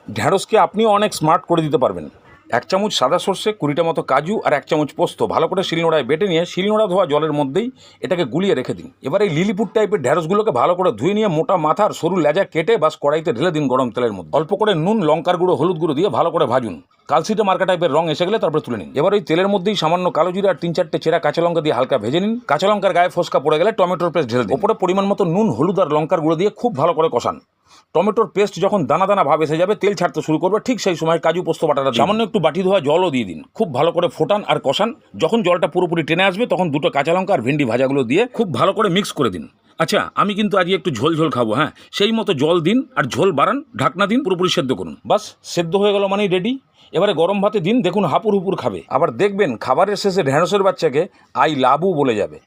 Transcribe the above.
ঢ্যাঁড়সকে আপনিও অনেক স্মার্ট করে দিতে পারবেন। 1 চামচ সাদা সর্ষে, 20টা মতো কাজু আর 1 চামচ পোস্ত ভালো করে শিলনোড়ায় বেটে নিয়ে শিলনোড়া ধোয়া জলের মধ্যেই এটাকে গুলিয়ে রেখে দিন। এবার এই লিলিপুট টাইপের ঢ্যাঁড়সগুলোকে ভালো করে ধুয়ে নিয়ে মোটা মাথার সরু লেজা কেটে বাস কড়াইতে ঢেলে দিন গরম তেলের মধ্যে। অল্প করে নুন, লঙ্কার গুঁড়ো, হলুদ গুঁড়ো দিয়ে ভালো করে ভাজুন। কালসিটে মার্কা টাইপের রং এসে গেলে তারপরে তুলে নিন। এবার ওই তেলের মধ্যেই সামান্য কালো জিরা আর 3-4টে চেরা কাঁচা লঙ্কা দিয়ে হালকা ভেজে নিন। কাঁচা লঙ্কার গায়ে ফোসকা পড়ে গেলে টমেটোর পেস্ট ঢেলে দিন। ওপরে পরিমাণ মতো নুন, হলুদ আর লঙ্কার গুঁড়ো দিয়ে খুব ভালো করে কষান। টমেটোর পেস্ট যখন দানা দানা ভাব এসে যাবে, তেল ছাড়তে শুরু করবে, ঠিক সেই সময় কাজু পোস্ত বাটাটা সামান্য একটু বাটি ধোয়া জলও দিয়ে দিন। খুব ভালো করে ফোটান আর কষান। যখন জলটা পুরোপুরি টেনে আসবে তখন 2টো কাঁচা লঙ্কা আর ভেন্ডি ভাজাগুলো দিয়ে খুব ভালো করে মিক্স করে দিন। আচ্ছা, আমি কিন্তু আজকে একটু ঝোল ঝোল খাবো, হ্যাঁ, সেই মতো জল দিন আর ঝোল বাড়ান, ঢাকনা দিন, পুরোপুরি সেদ্ধ করুন। বাস সেদ্ধ হয়ে গেল মানেই রেডি। এবারে গরম ভাতে দিন, দেখুন হাপুর হুপুর খাবে। আবার দেখবেন খাবারের শেষে ঢ্যাঁড়সের বাচ্চাকে আই লাভ ইউ বলে যাবে।